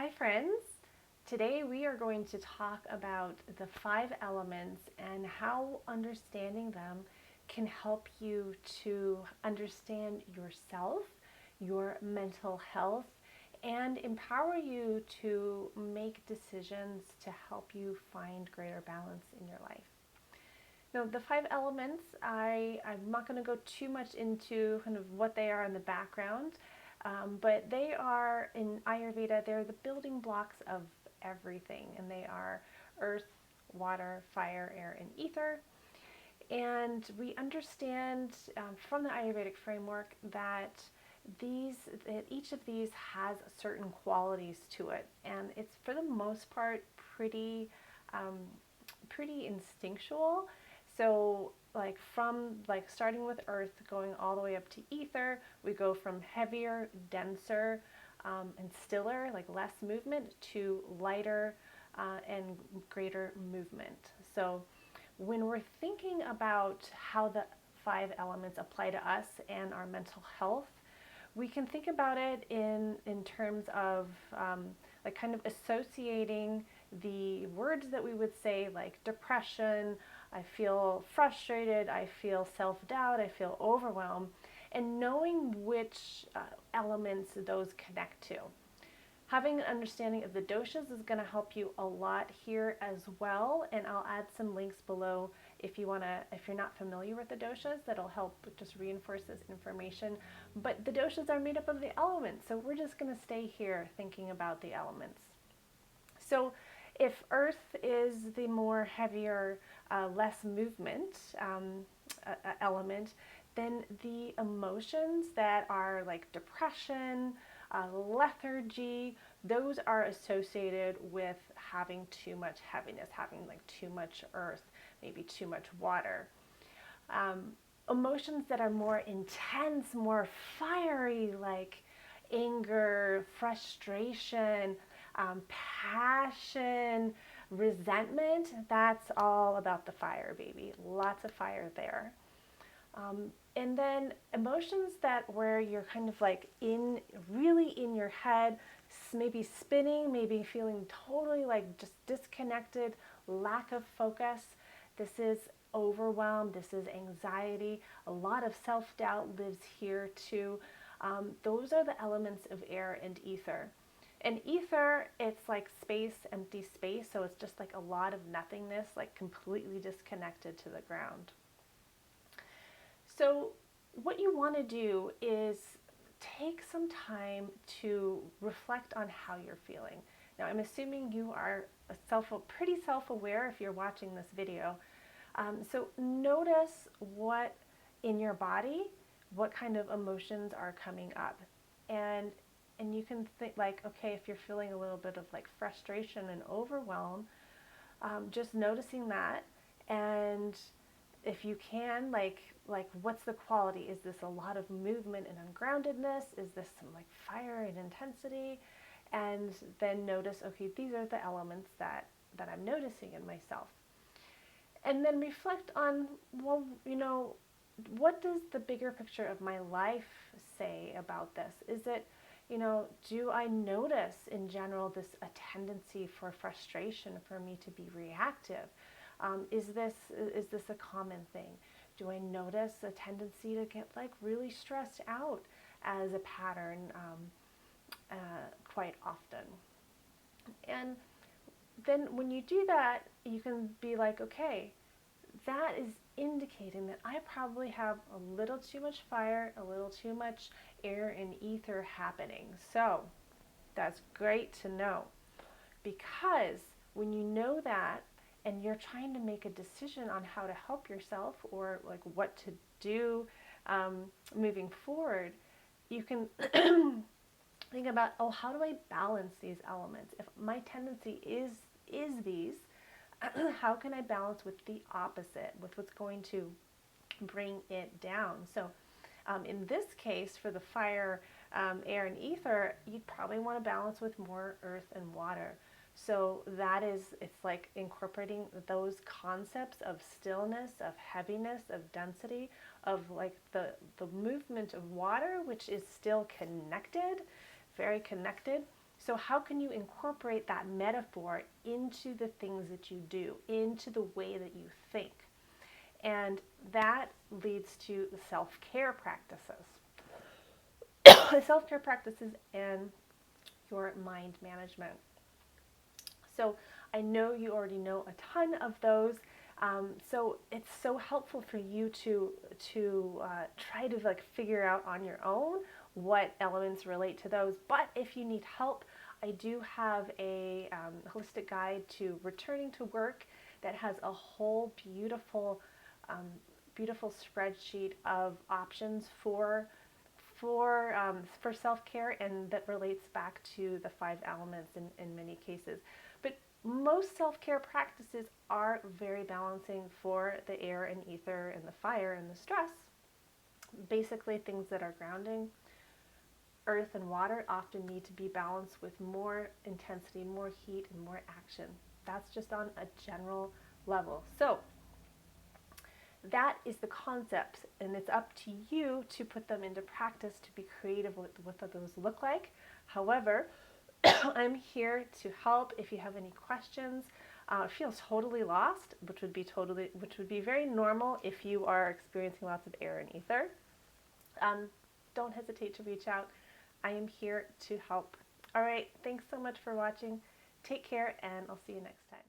Hi friends! Today we are going to talk about the 5 elements and how understanding them can help you to understand yourself, your mental health, and empower you to make decisions to help you find greater balance in your life. Now, the 5 elements, I'm not going to go too much into kind of what they are in the background, but they are, in Ayurveda, they're the building blocks of everything, and they are earth, water, fire, air, and ether. And we understand from the Ayurvedic framework that each of these has certain qualities to it, and it's for the most part um, pretty instinctual. So like starting with earth, going all the way up to ether, we go from heavier, denser, and stiller, like less movement, to lighter and greater movement. So when we're thinking about how the 5 elements apply to us and our mental health, we can think about it in terms of like kind of associating the words that we would say, like depression, I feel frustrated, I feel self-doubt, I feel overwhelmed, and knowing which elements those connect to. Having an understanding of the doshas is going to help you a lot here as well, and I'll add some links below if you're not familiar with the doshas, that'll help just reinforce this information. But the doshas are made up of the elements, so we're just going to stay here thinking about the elements. So if earth is the more heavier, less movement element, then the emotions that are like depression, lethargy, those are associated with having too much heaviness, having like too much earth, maybe too much water. Emotions that are more intense, more fiery, like anger, frustration, passion, resentment, that's all about the fire, baby. Lots of fire there. And then emotions that where you're kind of like really in your head, maybe spinning, maybe feeling totally like just disconnected, lack of focus. This is overwhelm, this is anxiety. A lot of self-doubt lives here too. Those are the elements of air and ether. And ether, it's like space, empty space, so it's just like a lot of nothingness, like completely disconnected to the ground. So what you want to do is take some time to reflect on how you're feeling. Now, I'm assuming you are pretty self-aware if you're watching this video. So notice what in your body, what kind of emotions are coming up. And you can think like, okay, if you're feeling a little bit of like frustration and overwhelm, just noticing that. And if you can, like what's the quality? Is this a lot of movement and ungroundedness? Is this some like fire and intensity? And then notice, okay, these are the elements that I'm noticing in myself. And then reflect on, well, what does the bigger picture of my life say about this? Is it, do I notice in general this a tendency for frustration, for me to be reactive? Is this a common thing? Do I notice a tendency to get like really stressed out as a pattern quite often? And then when you do that, you can be like, okay, that is indicating that I probably have a little too much fire, a little too much air and ether happening. So that's great to know, because when you know that and you're trying to make a decision on how to help yourself or like what to do moving forward, you can think about, oh, how do I balance these elements? If my tendency is these, how can I balance with the opposite, with what's going to bring it down? So in this case, for the fire, air, and ether, you'd probably want to balance with more earth and water. So it's like incorporating those concepts of stillness, of heaviness, of density, of like the movement of water, which is still connected, very connected, So how can you incorporate that metaphor into the things that you do, into the way that you think? And that leads to the self-care practices. The self-care practices and your mind management. So I know you already know a ton of those. So it's so helpful for you to try to like figure out on your own what elements relate to those. But if you need help, I do have a holistic guide to returning to work that has a whole um, beautiful spreadsheet of options for self-care, and that relates back to the 5 elements in many cases. But most self-care practices are very balancing for the air and ether and the fire and the stress. Basically, things that are grounding. Earth and water often need to be balanced with more intensity, more heat, and more action. That's just on a general level. So that is the concepts, and it's up to you to put them into practice, to be creative with what those look like. However, I'm here to help if you have any questions. Feel totally lost, which would be very normal if you are experiencing lots of air and ether. Don't hesitate to reach out. I am here to help. All right, thanks so much for watching. Take care, and I'll see you next time.